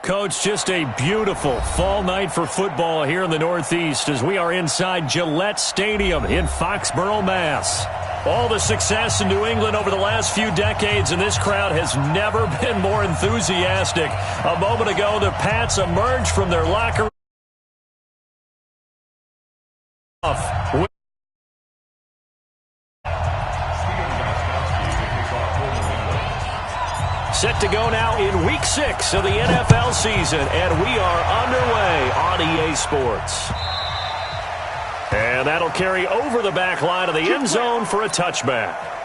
Coach, just a beautiful fall night for football here in the Northeast as we are inside Gillette Stadium in Foxborough, Mass. All the success in New England over the last few decades, and this crowd has never been more enthusiastic. A moment ago, the Pats emerged from their locker room. Set to go now in Week 6 of the NFL season, and we are underway on EA Sports. And that'll carry over the back line of the end zone for a touchback.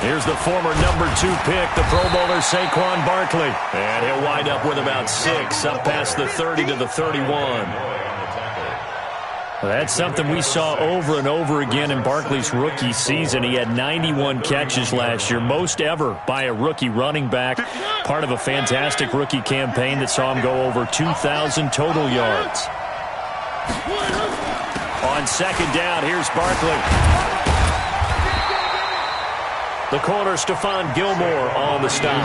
Here's the former number 2 pick, the Pro Bowler Saquon Barkley. And he'll wind up with about 6, up past the 30 to the 31. That's something we saw over and over again in Barkley's rookie season. He had 91 catches last year, most ever by a rookie running back. Part of a fantastic rookie campaign that saw him go over 2,000 total yards. On second down, here's Barkley. The corner, Stephon Gilmore, on the stop.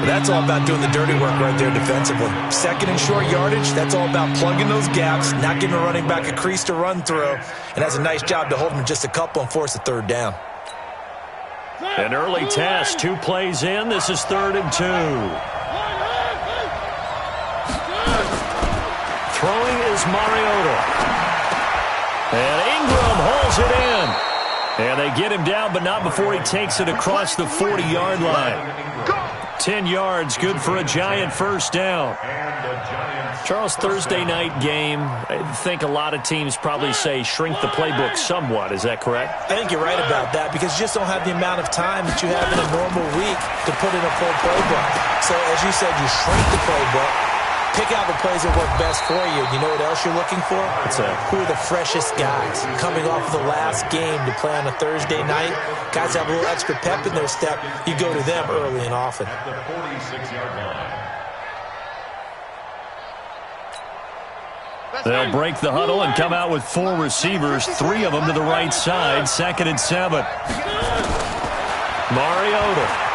That's all about doing the dirty work right there defensively. Second and short yardage, that's all about plugging those gaps, not giving a running back a crease to run through, and has a nice job to hold him just a couple and force a third down. An early test, 2 plays in. This is 3rd and 2. Throwing is Mariota. And Ingram holds it in. And they get him down, but not before he takes it across the 40-yard line. 10 yards, good for a Giant first down. Charles, Thursday night game, I think a lot of teams probably say shrink the playbook somewhat. Is that correct? I think you're right about that because you just don't have the amount of time that you have in a normal week to put in a full playbook. So, as you said, you shrink the playbook. Pick out the plays that work best for you. You know what else you're looking for? What's that? Who are the freshest guys coming off of the last game to play on a Thursday night? Guys have a little extra pep in their step. You go to them early and often. They'll break the huddle and come out with 4 receivers, 3 of them to the right side. 2nd and 7. Mariota.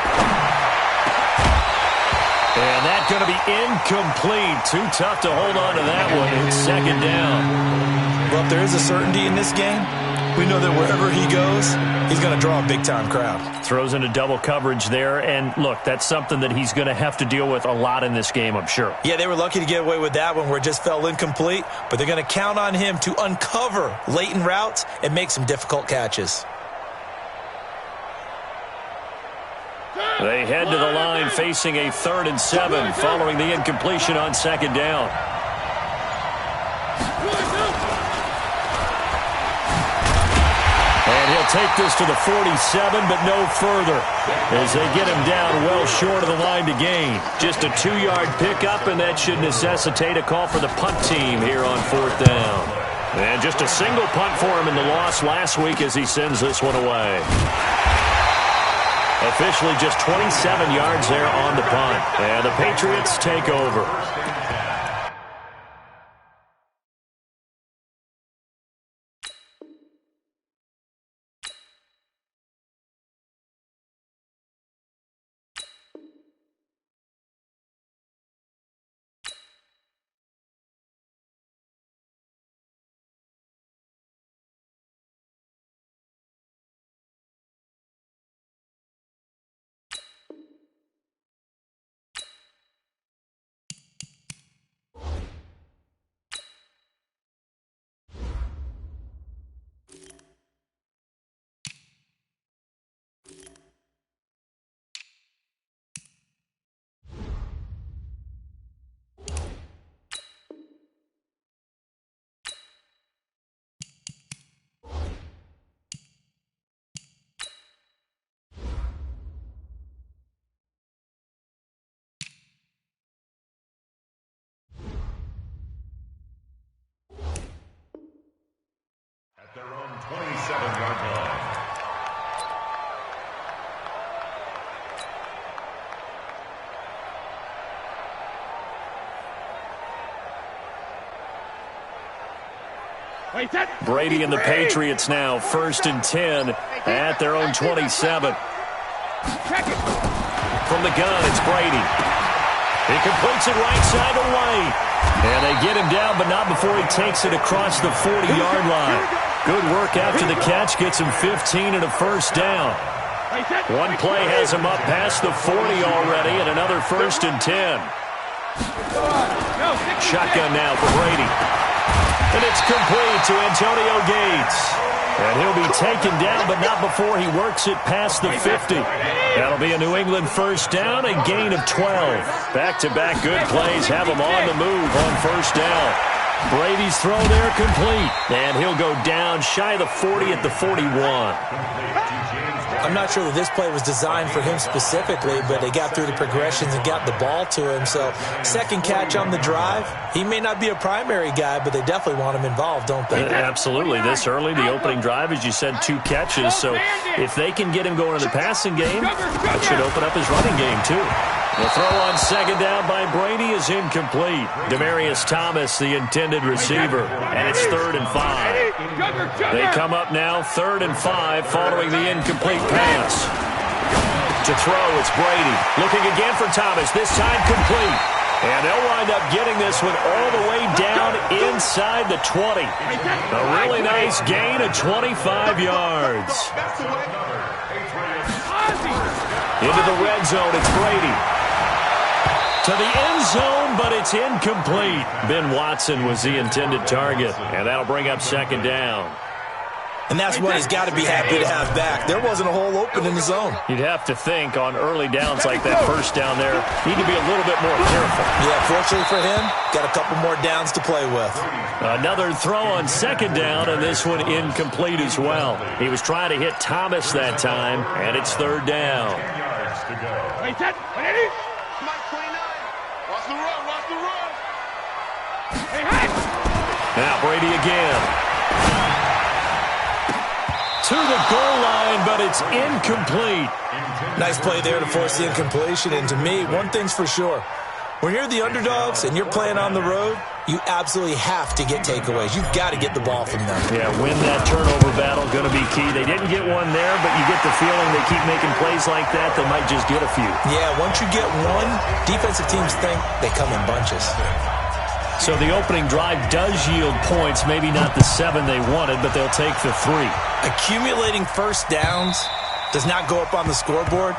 And that's going to be incomplete. Too tough to hold on to that one. It's 2nd down. Well, if there is a certainty in this game, we know that wherever he goes, he's going to draw a big-time crowd. Throws into double coverage there. And, look, that's something that he's going to have to deal with a lot in this game, I'm sure. Yeah, they were lucky to get away with that one where it just fell incomplete. But they're going to count on him to uncover latent routes and make some difficult catches. They head to the line facing a 3rd and 7 following the incompletion on 2nd down. And he'll take this to the 47, but no further as they get him down well short of the line to gain. Just a 2-yard pickup, and that should necessitate a call for the punt team here on 4th down. And just a single punt for him in the loss last week as he sends this one away. Officially just 27 yards there on the punt. And the Patriots take over. Brady and the Patriots now, 1st and 10 at their own 27. From the gun, it's Brady. He completes it right side to White. And they get him down, but not before he takes it across the 40-yard line. Good work after the catch, gets him 15 and a first down. One play has him up past the 40 already, and another 1st and 10. Shotgun now for Brady. And it's complete to Antonio Gates. And he'll be taken down, but not before he works it past the 50. That'll be a New England first down, a gain of 12. Back-to-back good plays have him on the move on first down. Brady's throw there complete. And he'll go down shy of the 40 at the 41. I'm not sure that this play was designed for him specifically, but they got through the progressions and got the ball to him. So, second catch on the drive. He may not be a primary guy, but they definitely want him involved, don't they? Absolutely. This early, the opening drive, as you said, 2 catches. So, if they can get him going in the passing game, that should open up his running game, too. The throw on second down by Brady is incomplete. Demaryius Thomas, the intended receiver, and it's 3rd and 5. They come up now, 3rd and 5, following the incomplete pass. To throw, it's Brady. Looking again for Thomas, this time complete. And they'll wind up getting this one all the way down inside the 20. A really nice gain of 25 yards. Into the red zone, it's Brady. To the end zone, but it's incomplete. Ben Watson was the intended target, and that'll bring up 2nd down. And that's what he's got to be happy to have back. There wasn't a hole open in the zone. You'd have to think on early downs like that first down there, need to be a little bit more careful. Yeah, fortunately for him, got a couple more downs to play with. Another throw on 2nd down, and this one incomplete as well. He was trying to hit Thomas that time, and it's 3rd down. Now Brady again. To the goal line, but it's incomplete. Nice play there to force the incompletion. And to me, one thing's for sure. When you're the underdogs and you're playing on the road, you absolutely have to get takeaways. You've got to get the ball from them. Yeah, win that turnover battle, going to be key. They didn't get one there, but you get the feeling they keep making plays like that, they might just get a few. Yeah, once you get one, defensive teams think they come in bunches. So the opening drive does yield points, maybe not the 7 they wanted, but they'll take the 3. Accumulating first downs does not go up on the scoreboard,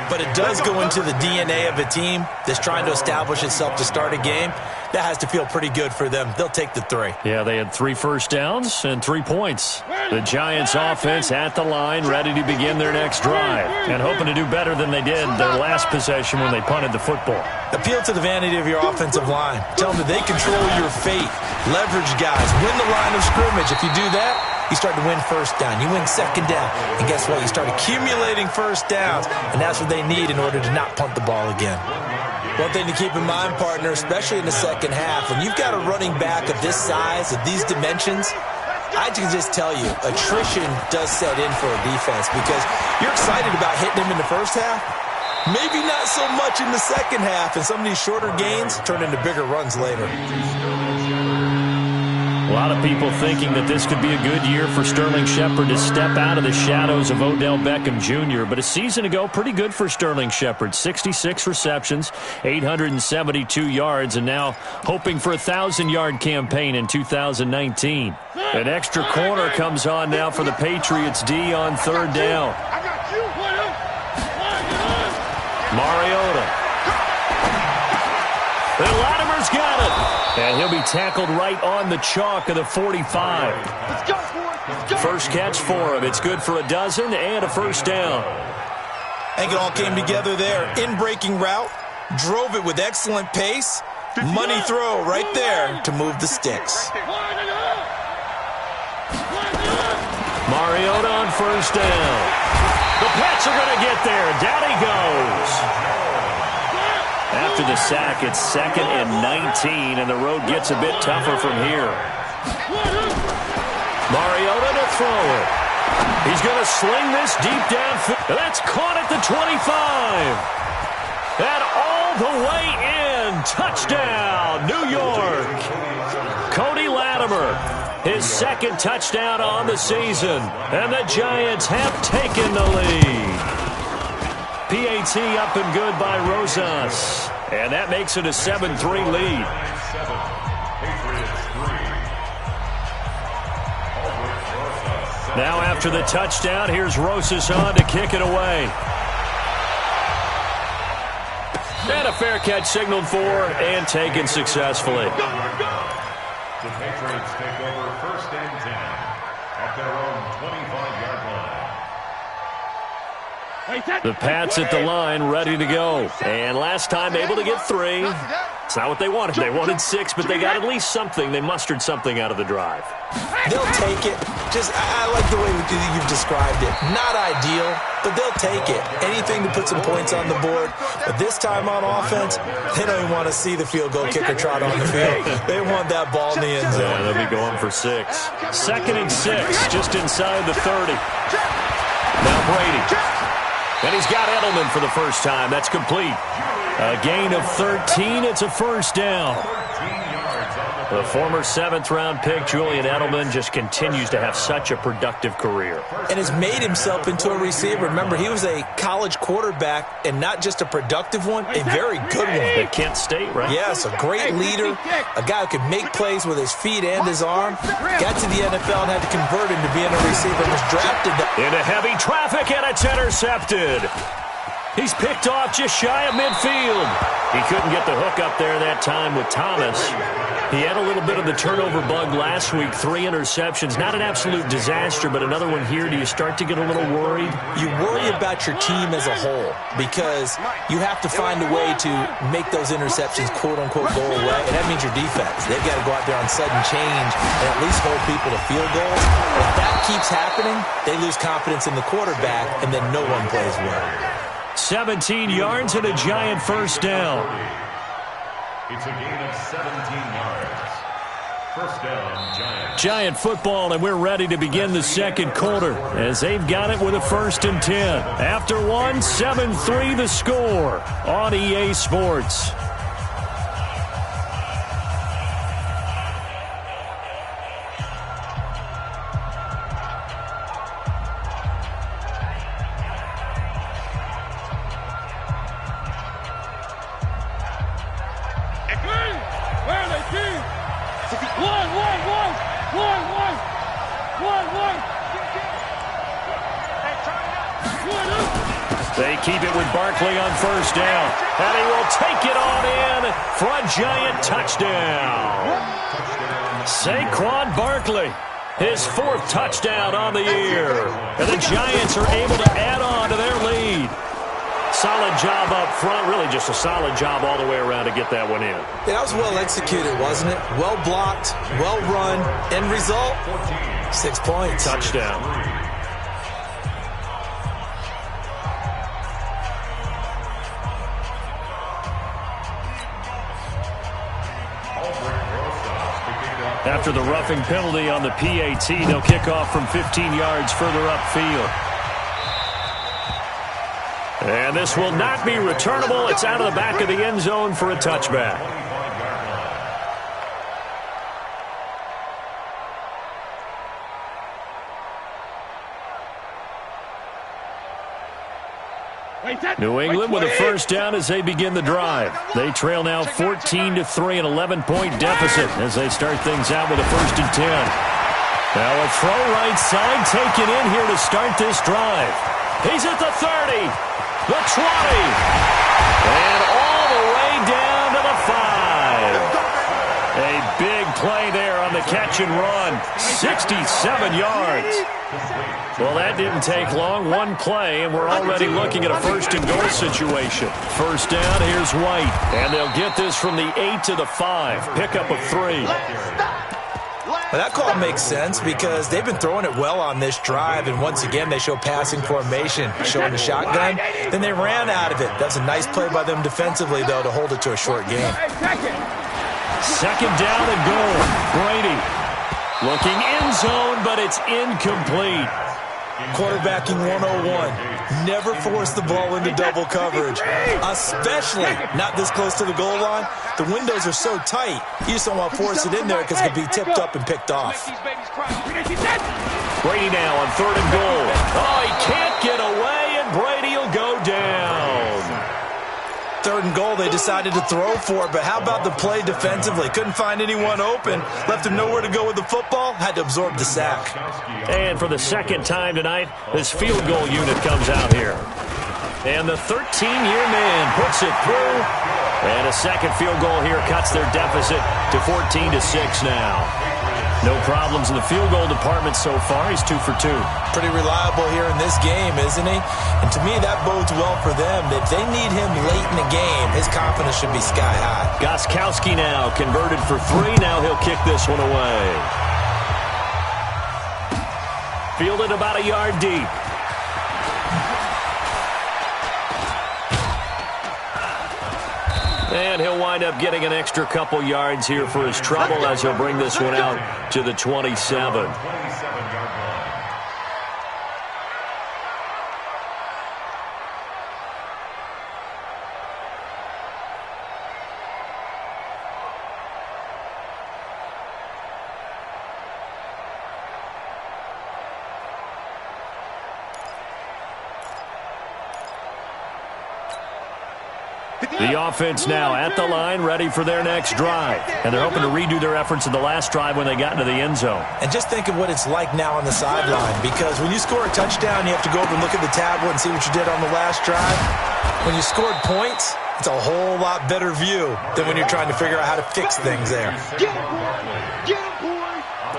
but it does go into the DNA of a team that's trying to establish itself to start a game. That has to feel pretty good for them. They'll take the 3. Yeah, they had 3 first downs and 3 points. The Giants offense at the line, ready to begin their next drive, and hoping to do better than they did their last possession when they punted the football. Appeal to the vanity of your offensive line. Tell them that they control your fate. Leverage guys. Win the line of scrimmage. If you do that, you start to win first down. You win second down. And guess what? You start accumulating first downs. And that's what they need in order to not punt the ball again. One thing to keep in mind, partner, especially in the second half, when you've got a running back of this size, of these dimensions, I can just tell you, attrition does set in for a defense because you're excited about hitting him in the first half. Maybe not so much in the second half, and some of these shorter gains turn into bigger runs later. A lot of people thinking that this could be a good year for Sterling Shepard to step out of the shadows of Odell Beckham Jr., but a season ago, pretty good for Sterling Shepard. 66 receptions, 872 yards, and now hoping for a 1,000-yard campaign in 2019. An extra corner comes on now for the Patriots D on 3rd down. Mariota. And Latimer's got it. And he'll be tackled right on the chalk of the 45. Let's go, boys. First catch for him. It's good for a dozen and a first down. I think it all came together there. In-breaking route. Drove it with excellent pace. Money throw right there to move the sticks. Mariota on first down. The Pats are going to get there. Down he goes. After the sack, it's 2nd and 19, and the road gets a bit tougher from here. Mariota to throw it. He's going to sling this deep downfield. That's caught at the 25. And all the way in. Touchdown, New York. Cody Latimer, his second touchdown on the season. And the Giants have taken the lead. PAT up and good by Rosas. And that makes it a 7-3 lead. Now after the touchdown, here's Rosas on to kick it away. And a fair catch signaled for and taken successfully. The Patriots take over 1st and 10 at their own 25-yard line. The Pats at the line, ready to go. And last time able to get 3. It's not what they wanted. They wanted 6, but they got at least something. They mustered something out of the drive. They'll take it. I like the way you've described it. Not ideal, but they'll take it. Anything to put some points on the board. But this time on offense, they don't even want to see the field goal kicker trot on the field. They want that ball in the end zone. Yeah, they'll be going for 6. 2nd and 6, just inside the 30. Now Brady. And he's got Edelman for the first time. That's complete. A gain of 13. It's a first down. The former 7th-round pick, Julian Edelman, just continues to have such a productive career. And has made himself into a receiver. Remember, he was a college quarterback, and not just a productive one, a very good one. At Kent State, right? Yes, a great leader, a guy who could make plays with his feet and his arm. Got to the NFL and had to convert him to being a receiver. Was drafted into heavy traffic, and it's intercepted. He's picked off just shy of midfield. He couldn't get the hook up there that time with Thomas. He had a little bit of the turnover bug last week, 3 interceptions. Not an absolute disaster, but another one here. Do you start to get a little worried? You worry about your team as a whole because you have to find a way to make those interceptions, quote-unquote, go away, and that means your defense. They've got to go out there on sudden change and at least hold people to field goals. If that keeps happening, they lose confidence in the quarterback, and then no one plays well. 17 yards and a Giant first down. It's a gain of 17 yards. First down, Giants. Giant football, and we're ready to begin the second quarter as they've got it with a 1st and 10. After one, 7-3 the score on EA Sports. They keep it with Barkley on first down. And he will take it on in for a Giant touchdown. Saquon Barkley, his 4th touchdown on the year. And the Giants are able to add on to their lead. Solid job up front. Really just a solid job all the way around to get that one in. Yeah, that was well executed, wasn't it? Well blocked, well run. End result, 6 points. Touchdown. After the roughing penalty on the PAT, they'll kick off from 15 yards further upfield. And this will not be returnable. It's out of the back of the end zone for a touchback. New England with a first down as they begin the drive. They trail now 14-3, an 11-point deficit as they start things out with a 1st and 10. Now a throw right side taken in here to start this drive. He's at the 30, the 20, and all the way down to the 5. A big play there on the catch and run, 67 yards. Well, that didn't take long. One play, and we're already looking at a 1st and goal situation. First down, here's White. And they'll get this from the 8 to the 5. Pickup of 3. Well, that call makes sense because they've been throwing it well on this drive, and once again they show passing formation, showing the shotgun. Then they ran out of it. That's a nice play by them defensively, though, to hold it to a short game. 2nd down and goal. Brady looking end zone, but it's incomplete. Quarterbacking 101. Never force the ball into double coverage, especially not this close to the goal line. The windows are so tight, you just don't want to force it in there because it could be tipped up and picked off. Brady now on 3rd and goal. Oh, he can't get away, and Brady will go down. 3rd and goal, they decided to throw for it, but how about the play defensively? Couldn't find anyone open, left him nowhere to go with the football, had to absorb the sack. And for the 2nd time tonight, this field goal unit comes out here. And the 13-year man puts it through. And a 2nd field goal here cuts their deficit to 14-6 now. No problems in the field goal department so far. He's 2 for 2. Pretty reliable here in this game, isn't he? And to me, that bodes well for them. If they need him late in the game, his confidence should be sky high. Gostkowski now converted for 3. Now he'll kick this one away. Fielded about a yard deep. And he'll wind up getting an extra couple yards here for his trouble as he'll bring this one out to the 27. The offense now at the line, ready for their next drive. And they're hoping to redo their efforts in the last drive when they got into the end zone. And just think of what it's like now on the sideline, because when you score a touchdown, you have to go over and look at the tablet and see what you did on the last drive. When you scored points, it's a whole lot better view than when you're trying to figure out how to fix things there.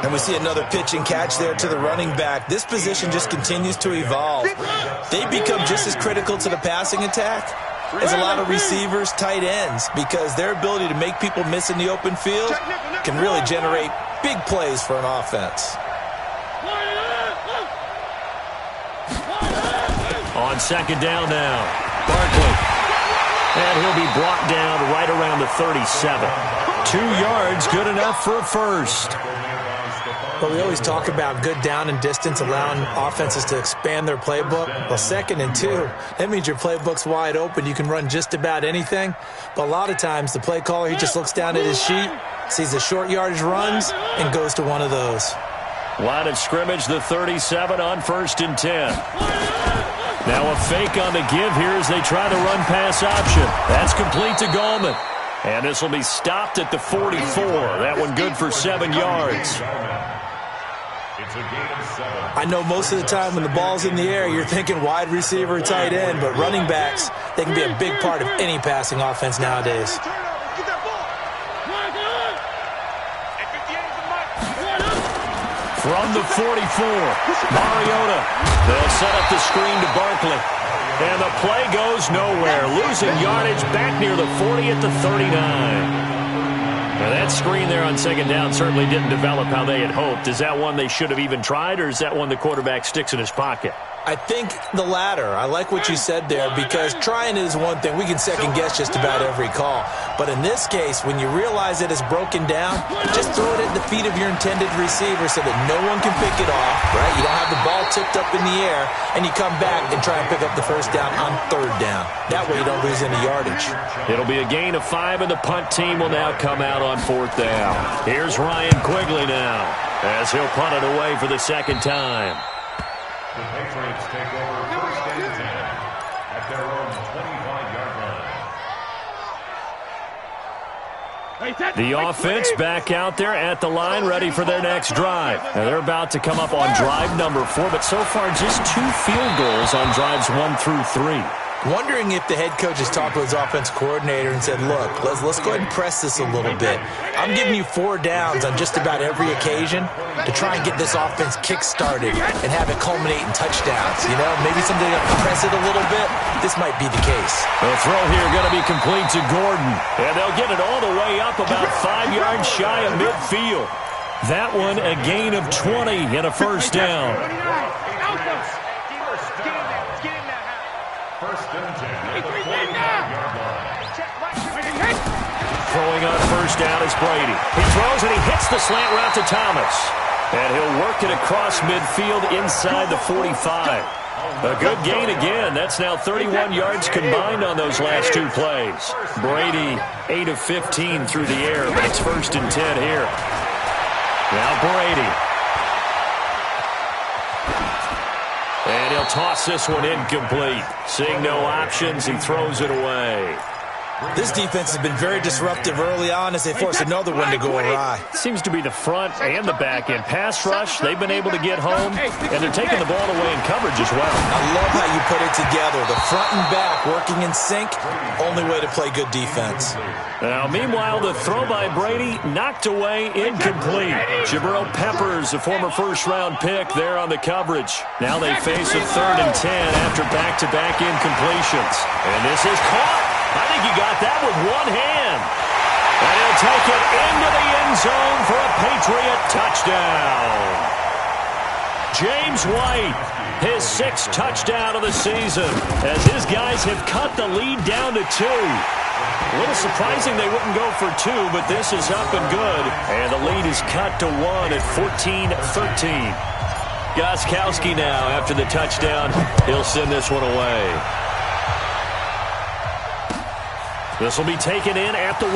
And we see another pitch and catch there to the running back. This position just continues to evolve. They become just as critical to the passing attack as a lot of receivers, tight ends, because their ability to make people miss in the open field can really generate big plays for an offense. On 2nd down now, Barkley. And he'll be brought down right around the 37. 2 yards, good enough for a first. But we always talk about good down and distance, allowing offenses to expand their playbook. Well, 2nd and 2, that means your playbook's wide open. You can run just about anything. But a lot of times, the play caller, he just looks down at his sheet, sees the short yardage runs, and goes to one of those. Line of scrimmage, the 37 on 1st and 10. Now a fake on the give here as they try the run pass option. That's complete to Gallman. And this will be stopped at the 44. That one good for 7 yards. I know most of the time when the ball's in the air, you're thinking wide receiver, tight end, but running backs, they can be a big part of any passing offense nowadays. From the 44, Mariota. They'll set up the screen to Barkley. And the play goes nowhere. Losing yardage back near the 40 at the 39. Now that screen there on 2nd down certainly didn't develop how they had hoped. Is that one they should have even tried, or is that one the quarterback sticks in his pocket? I think the latter. I like what you said there, because trying it is one thing. We can second-guess just about every call. But in this case, when you realize it is broken down, just throw it at the feet of your intended receiver so that no one can pick it off, right? You don't have the ball tipped up in the air, and you come back and try and pick up the 1st down on 3rd down. That way you don't lose any yardage. It'll be a gain of 5, and the punt team will now come out on 4th down. Here's Ryan Quigley now, as he'll punt it away for the 2nd time. The Patriots take over 1st and 10 at their own 25-yard line. The offense back out there at the line, ready for their next drive. Now they're about to come up on drive number 4, but so far just 2 field goals on drives 1 through 3. Wondering if the head coach has talked to his offense coordinator and said, look, let's go ahead and press this a little bit. I'm giving you 4 downs on just about every occasion to try and get this offense kick-started and have it culminate in touchdowns. You know, maybe someday they'll press it a little bit. This might be the case. The throw here going to be complete to Gordon. And they'll get it all the way up about 5 yards shy of midfield. That one a gain of 20 and a 1st down. Throwing on 1st down is Brady. He throws and he hits the slant route to Thomas. And he'll work it across midfield inside the 45. A good gain again. That's now 31 yards combined on those last two plays. Brady, 8 of 15 through the air, but it's 1st and 10 here. Now Brady. And he'll toss this one incomplete. Seeing no options, he throws it away. This defense has been very disruptive early on as they force another one to go awry. Seems to be the front and the back end. Pass rush, they've been able to get home, and they're taking the ball away in coverage as well. I love how you put it together. The front and back working in sync, only way to play good defense. Now, meanwhile, the throw by Brady knocked away, incomplete. Jabril Peppers, a former first-round pick, there on the coverage. Now they face a 3rd and 10 after back-to-back incompletions. And this is caught. I think he got that with one hand. And he'll take it into the end zone for a Patriot touchdown. James White, his 6th touchdown of the season, as his guys have cut the lead down to 2. A little surprising they wouldn't go for 2, but this is up and good. And the lead is cut to 1 at 14-13. Gostkowski now, after the touchdown, he'll send this one away. This will be taken in at the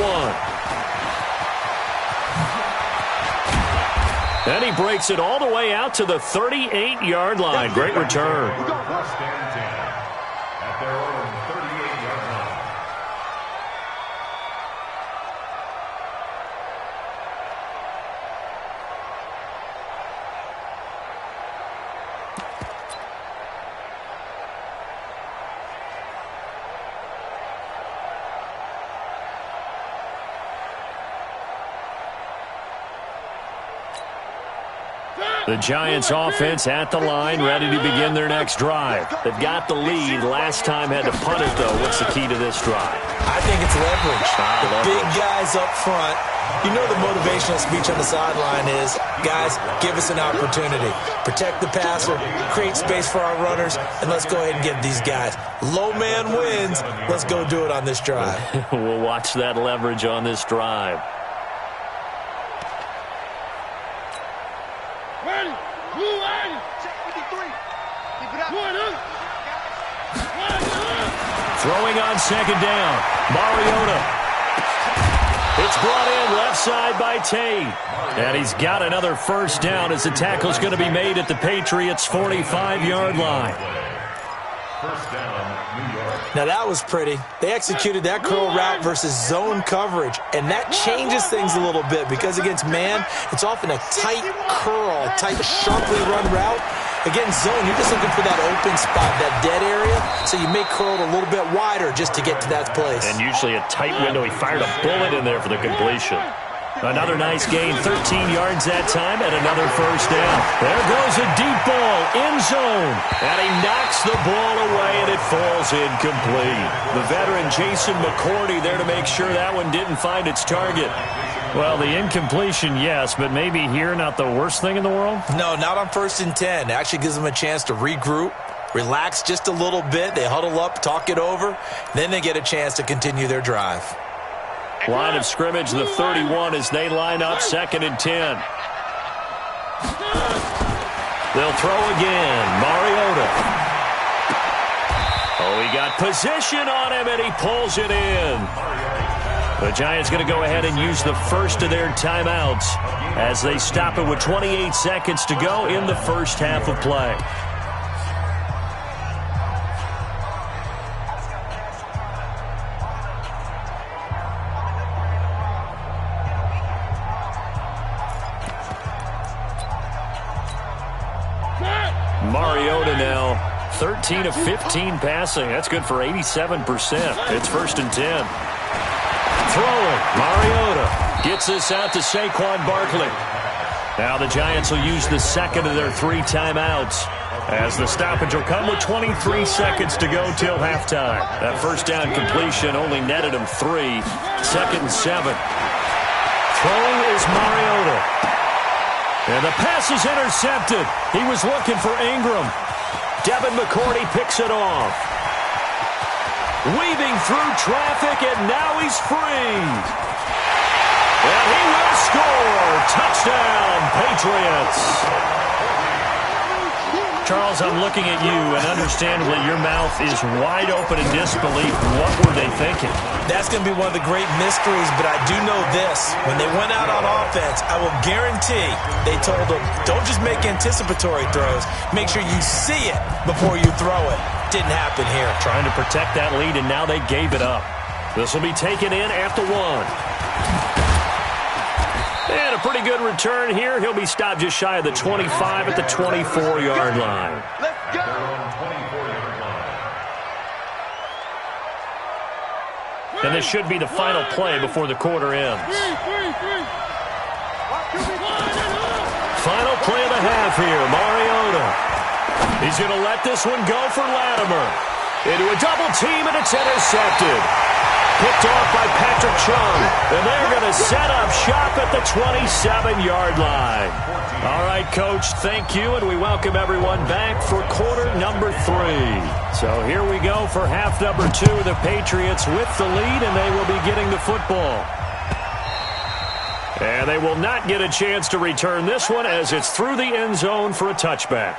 1. And he breaks it all the way out to the 38-yard line. Great return. First and 10 at their own 38-yard line. The Giants offense at the line, ready to begin their next drive. They've got the lead. Last time had to punt it, though. What's the key to this drive? I think it's leverage. The big guys up front. You know the motivational speech on the sideline is, guys, give us an opportunity. Protect the passer, create space for our runners, and let's go ahead and give these guys. Low man wins. Let's go do it on this drive. We'll watch that leverage on this drive. Throwing on 2nd down. Mariota. It's brought in left side by Tate. And he's got another 1st down as the tackle's going to be made at the Patriots' 45-yard line. First down, New York. Now that was pretty. They executed that curl route versus zone coverage, and that changes things a little bit because against man, it's often a tight curl, tight, sharply run route. Against zone, you're just looking for that open spot, that dead area, so you make curl a little bit wider just to get to that place. And usually a tight window. He fired a bullet in there for the completion. Another nice gain, 13 yards that time, and another 1st down. There goes a deep ball, end zone. And he knocks the ball away, and it falls incomplete. The veteran Jason McCourty there to make sure that one didn't find its target. Well, the incompletion, yes, but maybe here not the worst thing in the world? No, not on 1st and 10. It actually gives them a chance to regroup, relax just a little bit. They huddle up, talk it over. Then they get a chance to continue their drive. Line of scrimmage, the 31 as they line up, 2nd and 10. They'll throw again. Mariota. Oh, he got position on him, and he pulls it in. The Giants going to go ahead and use the first of their timeouts as they stop it with 28 seconds to go in the first half of play. Mariota now 13 of 15 passing. That's good for 87%. It's 1st and 10. Throwing. Mariota gets this out to Saquon Barkley. Now the Giants will use the second of their 3 timeouts as the stoppage will come with 23 seconds to go till halftime. That 1st down completion only netted him 3. 2nd and 7. Throwing is Mariota. And the pass is intercepted. He was looking for Ingram. Devin McCourty picks it off. Weaving through traffic, and now he's free. And he will score. Touchdown, Patriots. Charles, I'm looking at you, and understandably, your mouth is wide open in disbelief. What were they thinking? That's going to be one of the great mysteries, but I do know this. When they went out on offense, I will guarantee they told them, don't just make anticipatory throws. Make sure you see it before you throw it. Didn't happen here. Trying to protect that lead, and now they gave it up. This will be taken in at the 1. And a pretty good return here. He'll be stopped just shy of the 25 at the 24-yard line. Let's go. And this should be the final play before the quarter ends. Final play of the half here, Mariota. He's going to let this one go for Latimer. Into a double team, and it's intercepted. Picked off by Patrick Chung. And they're going to set up shop at the 27-yard line. All right, Coach, thank you, and we welcome everyone back for quarter number 3. So here we go for half number 2. The Patriots with the lead, and they will be getting the football. And they will not get a chance to return this one as it's through the end zone for a touchback.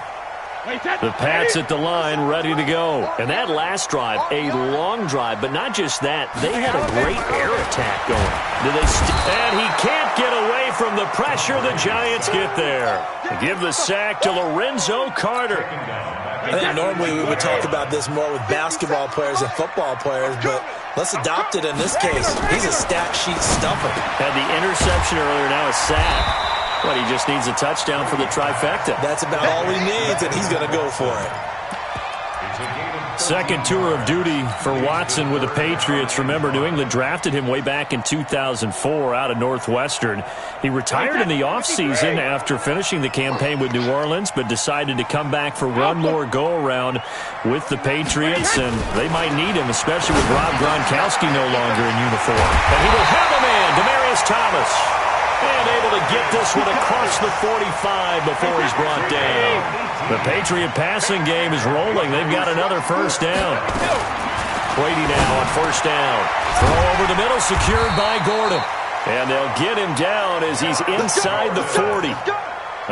The Pats at the line, ready to go. And that last drive, a long drive, but not just that. They had a great air attack going. And he can't get away from the pressure. The Giants get there. They give the sack to Lorenzo Carter. I think normally we would talk about this more with basketball players and football players, but let's adopt it in this case. He's a stat sheet stuffer. Had the interception earlier, now a sack. But he just needs a touchdown for the trifecta. That's about all he needs, and he's going to go for it. Second tour of duty for Watson with the Patriots. Remember, New England drafted him way back in 2004 out of Northwestern. He retired in the offseason after finishing the campaign with New Orleans, but decided to come back for one more go-around with the Patriots, and they might need him, especially with Rob Gronkowski no longer in uniform. And he will have a man, Demaryius Thomas. And able to get this one across the 45 before he's brought down. The Patriot passing game is rolling. They've got another first down. Brady now on first down. Throw over the middle, secured by Gordon. And they'll get him down as he's inside the 40.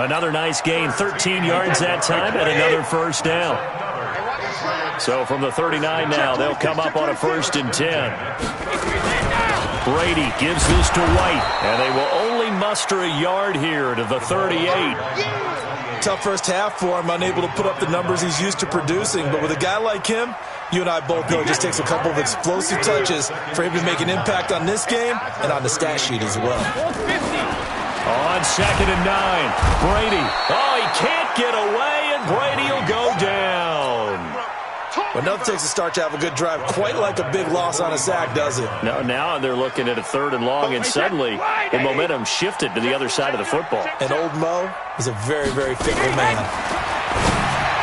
Another nice gain, 13 yards that time, and another first down. So from the 39 now, they'll come up on a 1st and 10. Brady gives this to White, and they will only muster a yard here to the 38. Tough first half for him, unable to put up the numbers he's used to producing. But with a guy like him, you and I both know it just takes a couple of explosive touches for him to make an impact on this game and on the stat sheet as well. On 2nd and 9, Brady. Oh, he can't get away, and Brady will go down. But nothing takes a start to have a good drive, quite like a big loss on a sack, does it? No, now they're looking at a 3rd and long, and suddenly the momentum shifted to the other side of the football. And old Mo is a very, very fickle man.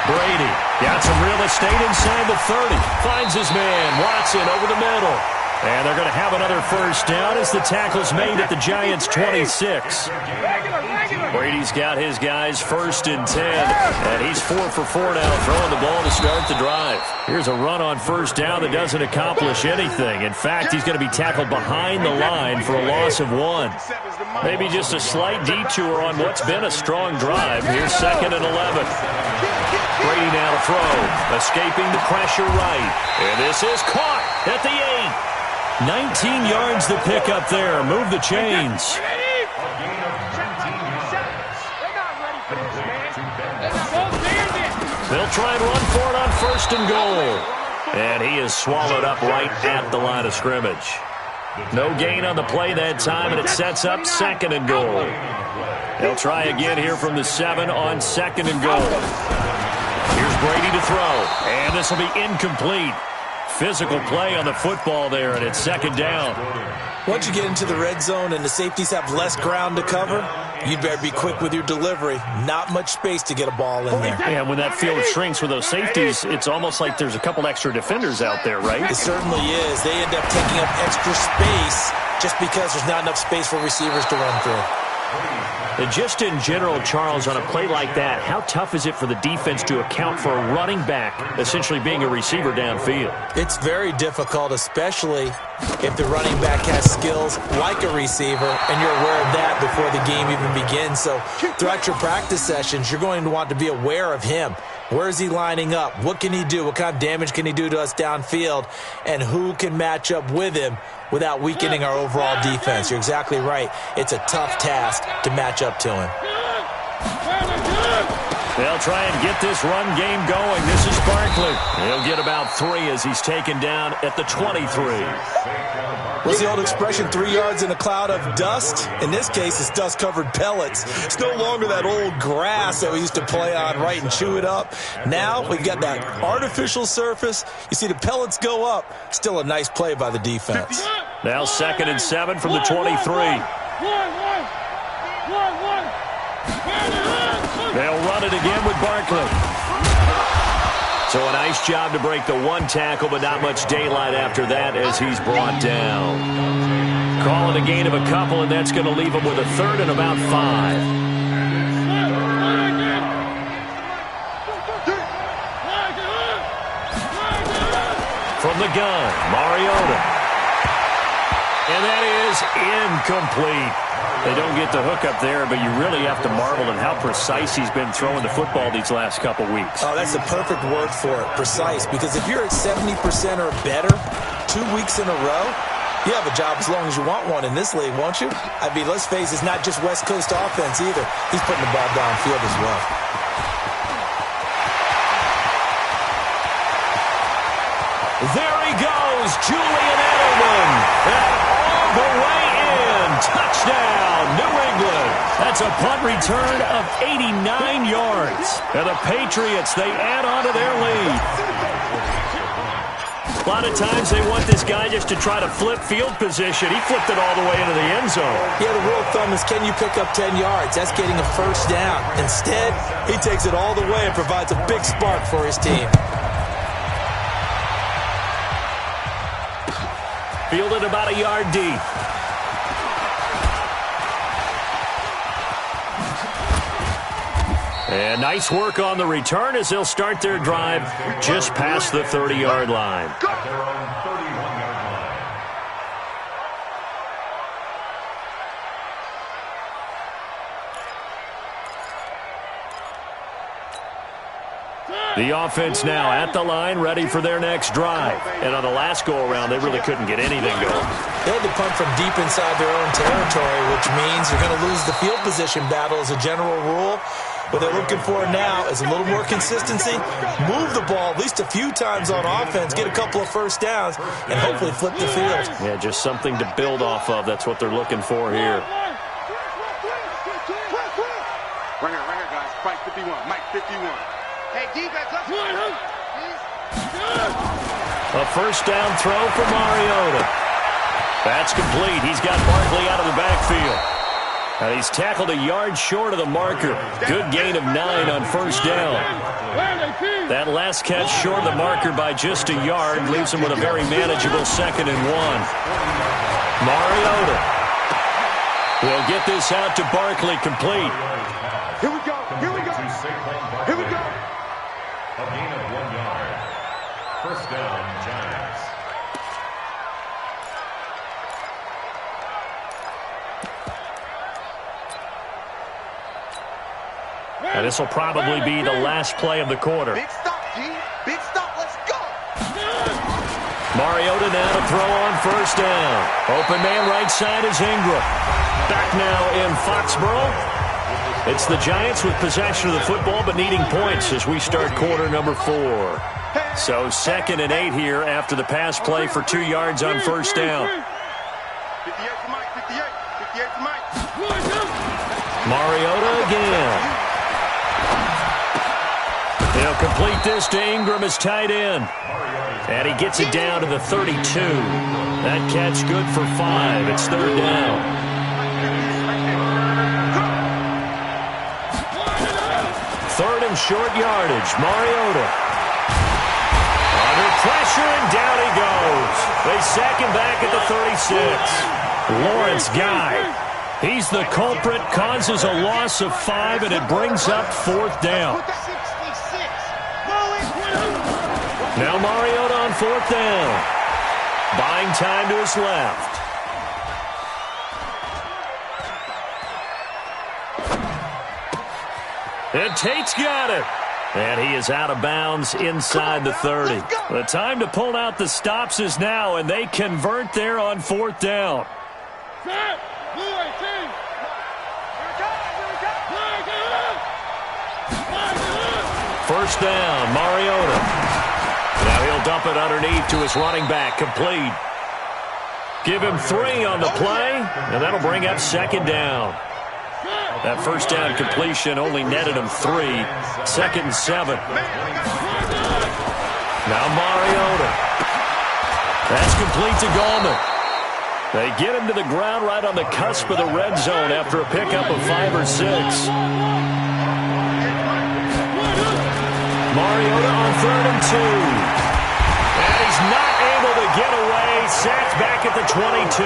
Brady got some real estate inside the 30. Finds his man, Watson, over the middle. And they're going to have another first down as the tackle's made at the Giants' 26. Brady's got his guys 1st and 10. And he's 4 for 4 now, throwing the ball to start the drive. Here's a run on first down that doesn't accomplish anything. In fact, he's going to be tackled behind the line for a loss of 1. Maybe just a slight detour on what's been a strong drive. Here's 2nd and 11. Brady now to throw. Escaping the pressure right. And this is caught at the 8. 19 yards to pick up there. Move the chains. They'll try and run for it on 1st and goal. And he is swallowed up right at the line of scrimmage. No gain on the play that time, and it sets up 2nd and goal. They'll try again here from the 7 on 2nd and goal. Here's Brady to throw, and this will be incomplete. Physical play on the football there, and it's 2nd down. Once you get into the red zone and the safeties have less ground to cover, you'd better be quick with your delivery. Not much space to get a ball in there. Yeah, when that field shrinks with those safeties, it's almost like there's a couple extra defenders out there, right? It certainly is. They end up taking up extra space just because there's not enough space for receivers to run through. And just in general, Charles, on a play like that, how tough is it for the defense to account for a running back essentially being a receiver downfield? It's very difficult, especially if the running back has skills like a receiver, and you're aware of that before the game even begins. So throughout your practice sessions, you're going to want to be aware of him. Where is he lining up? What can he do? What kind of damage can he do to us downfield? And who can match up with him without weakening our overall defense? You're exactly right. It's a tough task to match up to him. They'll try and get this run game going. This is Barkley. He'll get about 3 as he's taken down at the 23. What's the old expression, 3 yards in a cloud of dust? In this case, it's dust-covered pellets. It's no longer that old grass that we used to play on, right, and chew it up. Now we've got that artificial surface. You see the pellets go up. Still a nice play by the defense. Now 2nd and 7 from the 23. They'll run it again with Barkley. So a nice job to break the 1 tackle, but not much daylight after that as he's brought down. Call it a gain of a couple, and that's going to leave him with a 3rd and about 5. From the gun, Mariota. And that is incomplete. They don't get the hook up there, but you really have to marvel at how precise he's been throwing the football these last couple weeks. Oh, that's the perfect word for it, precise, because if you're at 70% or better 2 weeks in a row, you have a job as long as you want one in this league, won't you? I mean, let's face it, it's not just West Coast offense either. He's putting the ball downfield as well. There he goes, Julian Edelman. And all the way in. Touchdown, New England. That's a punt return of 89 yards. And the Patriots, they add on to their lead. A lot of times they want this guy just to try to flip field position. He flipped it all the way into the end zone. Yeah, the rule of thumb is, can you pick up 10 yards? That's getting a 1st down. Instead, he takes it all the way and provides a big spark for his team. Fielded about a yard deep. And nice work on the return as they'll start their drive just past the 30-yard line. At their own 31-yard line. The offense now at the line, ready for their next drive. And on the last go-around, they really couldn't get anything going. They had to punt from deep inside their own territory, which means you're going to lose the field position battle as a general rule. What they're looking for now is a little more consistency, move the ball at least a few times on offense, get a couple of 1st downs, and hopefully flip the field. Yeah, just something to build off of. That's what they're looking for here. Right here, guys. Mike 51. Mike 51. Hey, defense, let's go. A 1st down throw for Mariota. That's complete. He's got Barkley out of the backfield. And he's tackled a yard short of the marker. Good gain of 9 on 1st down. That last catch short of the marker by just a yard leaves him with a very manageable 2nd and 1. Mariota will get this out to Barkley, complete. Here we go. Here we go. Here we go. A gain of 1 yard. 1st down, Giants. And this will probably be the last play of the quarter. Big stop, G. Big stop. Let's go. Mariota now to throw on 1st down. Open man right side is Ingram. Back now in Foxborough. It's the Giants with possession of the football but needing points as we start quarter number 4. So 2nd and 8 here after the pass play for 2 yards on 1st down. 58 to Mike. 58. 58 to Mike. Mariota again. He'll complete this to Ingram as tight end. And he gets it down to the 32. That catch good for 5. It's 3rd down. Third and short yardage. Mariota. Under pressure, and down he goes. They sack him back at the 36. Lawrence Guy He's the culprit, causes a loss of 5, and it brings up 4th down. Now Mariota on 4th down. Buying time to his left. And Tate's got it. And he is out of bounds inside the 30. The time to pull out the stops is now, and they convert there on 4th down. First down, Mariota. Now he'll dump it underneath to his running back, complete. Give him 3 on the play, and that'll bring up 2nd down. That first down completion only netted him 3. 2nd and 7. Now Mariota. That's complete to Gallman. They get him to the ground right on the cusp of the red zone after a pickup of 5 or 6. Mariota on 3rd and 2. And he's not able to get away. Sacked back at the 22.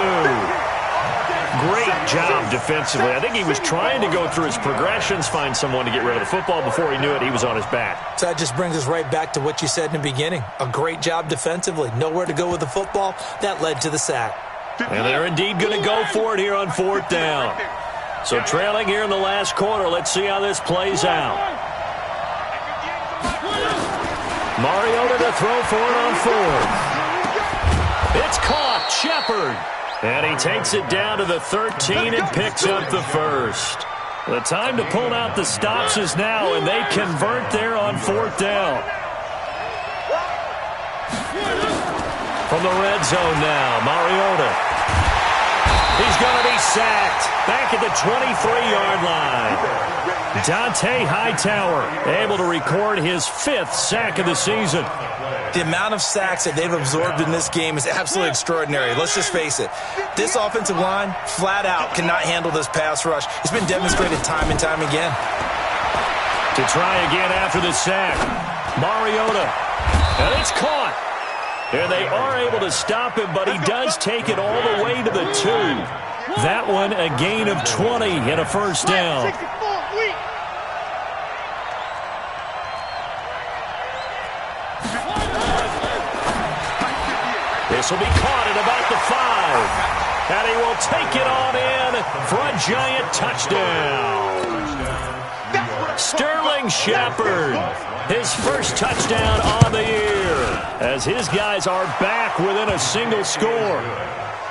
Great job defensively. I think he was trying to go through his progressions, find someone to get rid of the football. Before he knew it, he was on his back. So that just brings us right back to what you said in the beginning. A great job defensively. Nowhere to go with the football. That led to the sack. And they're indeed going to go for it here on 4th down. So trailing here in the last quarter. Let's see how this plays out. Mariota to throw for it on 4th. It's caught. Shepard. And he takes it down to the 13 and picks up the first. The time to pull out the stops is now, and they convert there on 4th down. From the red zone now, Mariota. He's going to be sacked back at the 23-yard line. Dante Hightower able to record his 5th sack of the season. The amount of sacks that they've absorbed in this game is absolutely extraordinary. Let's just face it. This offensive line, flat out, cannot handle this pass rush. It's been demonstrated time and time again. To try again after the sack. Mariota. And it's caught. And they are able to stop him, but he does take it all the way to the 2. That one a gain of 20 and a first down. This will be caught at about the 5. And he will take it on in for a giant touchdown. Sterling Shepard, his first touchdown on the year, as his guys are back within a single score.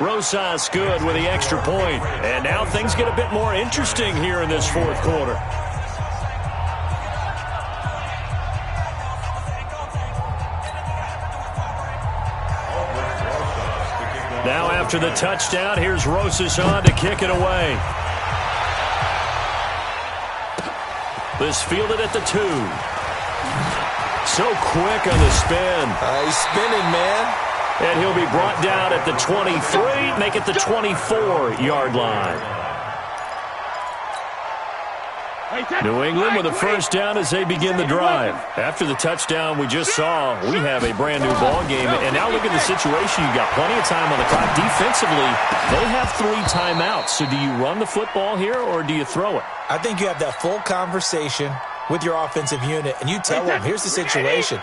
Rosas good with the extra point. And now things get a bit more interesting here in this 4th quarter. Now after the touchdown, here's Rosas on to kick it away. This fielded at the 2. So quick on the spin. He's spinning, man. And he'll be brought down at the 23, make it the 24-yard line. New England with a first down as they begin the drive. After the touchdown we just saw, we have a brand-new ball game. And now look at the situation. You've got plenty of time on the clock. Defensively, they have 3 timeouts. So do you run the football here or do you throw it? I think you have that full conversation with your offensive unit, and you tell them, here's the situation.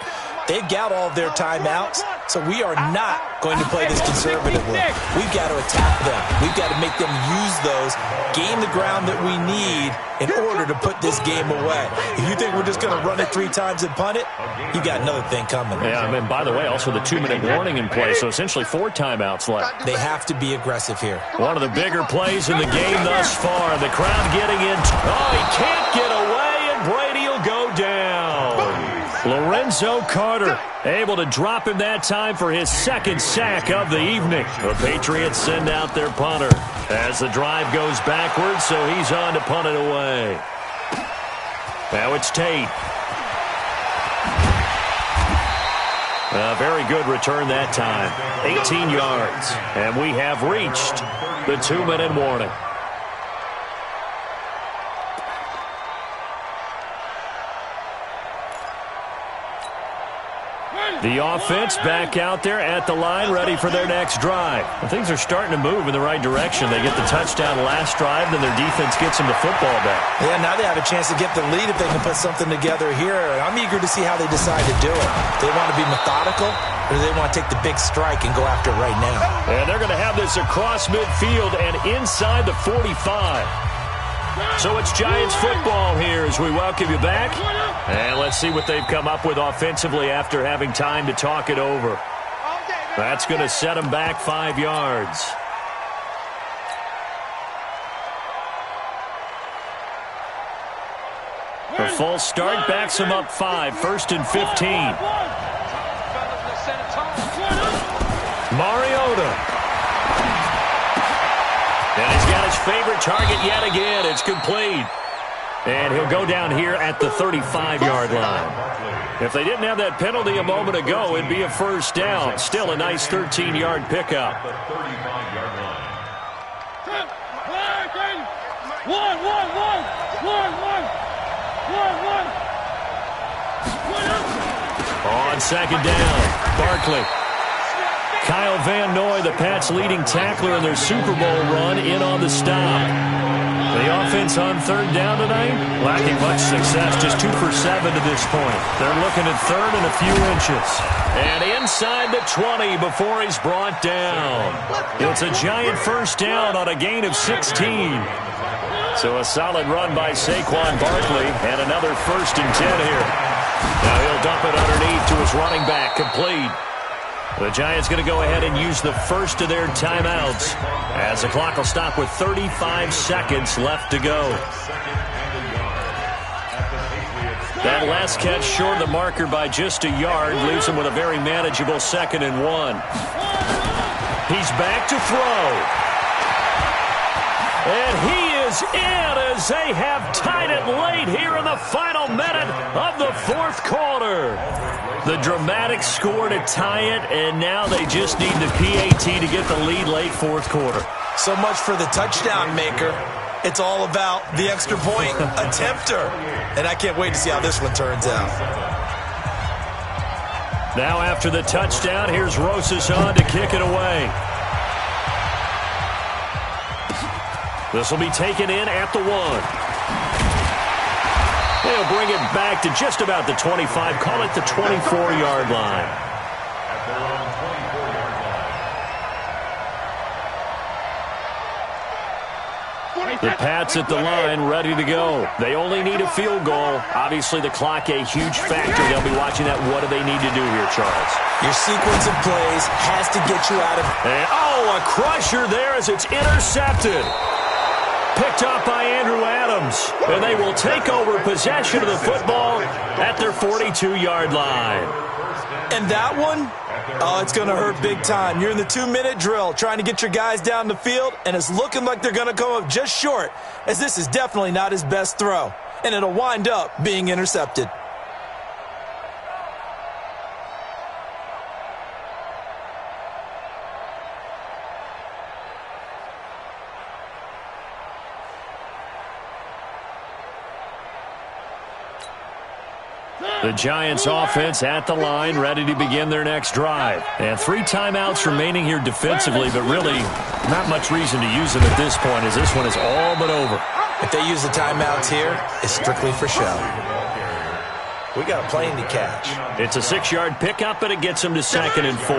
They've got all of their timeouts, so we are not going to play this conservatively. We've got to attack them. We've got to make them use those, gain the ground that we need in order to put this game away. If you think we're just going to run it 3 times and punt it, you got another thing coming. Yeah, and by the way, also the 2-minute warning in play, so essentially 4 timeouts left. They have to be aggressive here. One of the bigger plays in the game thus far. The crowd getting in. Oh, he can't get away, and Brady will go down. Lorenzo Carter able to drop him that time for his 2nd sack of the evening. The Patriots send out their punter as the drive goes backwards, so he's on to punt it away. Now it's Tate. A very good return that time. 18 yards. And we have reached the 2-minute warning. The offense back out there at the line, ready for their next drive. And things are starting to move in the right direction. They get the touchdown last drive, then their defense gets them the football back. Yeah, now they have a chance to get the lead if they can put something together here. I'm eager to see how they decide to do it. They want to be methodical, or do they want to take the big strike and go after it right now? And they're going to have this across midfield and inside the 45. So it's Giants football here as we welcome you back. And let's see what they've come up with offensively after having time to talk it over. That's going to set them back 5 yards. A false start backs them up 5, 1st and 15. Mariota. And he's got his favorite target yet again. It's complete. And he'll go down here at the 35-yard line. If they didn't have that penalty a moment ago, it'd be a first down. Still a nice 13-yard pickup. On second down, Barkley. Kyle Van Noy, the Pats' leading tackler in their Super Bowl run, in on the stop. The offense on third down tonight, lacking much success, just 2 for 7 to this point. They're looking at third and a few inches. And inside the 20 before he's brought down. It's a Giant first down on a gain of 16. So a solid run by Saquon Barkley, and another 1st and 10 here. Now he'll dump it underneath to his running back, complete. The Giants going to go ahead and use the first of their timeouts as the clock will stop with 35 seconds left to go. That last catch short of the marker by just a yard leaves him with a very manageable 2nd and 1. He's back to throw. And he is in as they have tied it late here in the final minute of the 4th quarter. The dramatic score to tie it, and now they just need the PAT to get the lead late 4th quarter. So much for the touchdown maker. It's all about the extra point attempter. And I can't wait to see how this one turns out. Now after the touchdown, here's Rosas on to kick it away. This will be taken in at the 1. They'll bring it back to just about the 25. Call it the 24-yard line. The Pats at the line, ready to go. They only need a field goal. Obviously, the clock a huge factor. They'll be watching that. What do they need to do here, Charles? Your sequence of plays has to get you out of... And, a crusher there as it's intercepted. Picked up by Andrew Adams. And they will take over possession of the football at their 42-yard line. And that one, it's going to hurt big time. You're in the 2-minute drill trying to get your guys down the field, and it's looking like they're going to come up just short, as this is definitely not his best throw. And it'll wind up being intercepted. The Giants offense at the line, ready to begin their next drive. And 3 timeouts remaining here defensively, but really not much reason to use them at this point, as this one is all but over. If they use the timeouts here, it's strictly for show. We got a plane to catch. It's a 6-yard pickup, and it gets them to 2nd and 4.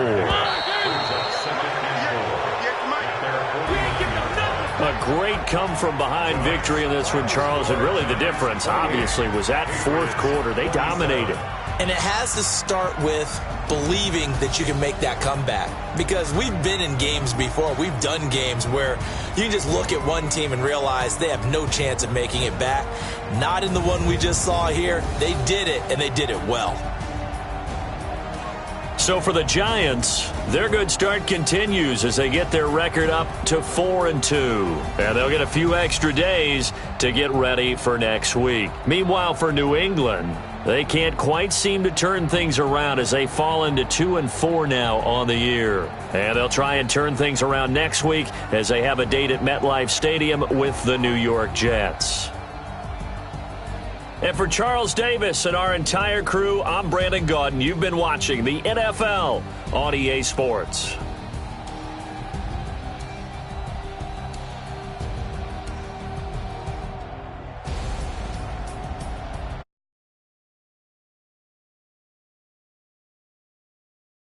A great come-from-behind victory in this one, Charles, and really the difference, obviously, was that 4th quarter. They dominated. And it has to start with believing that you can make that comeback. Because we've been in games before. We've done games where you can just look at one team and realize they have no chance of making it back. Not in the one we just saw here. They did it, and they did it well. So for the Giants, their good start continues as they get their record up to 4-2. And they'll get a few extra days to get ready for next week. Meanwhile, for New England, they can't quite seem to turn things around as they fall into 2-4 now on the year. And they'll try and turn things around next week as they have a date at MetLife Stadium with the New York Jets. And for Charles Davis and our entire crew, I'm Brandon Gaudin. You've been watching the NFL on EA Sports.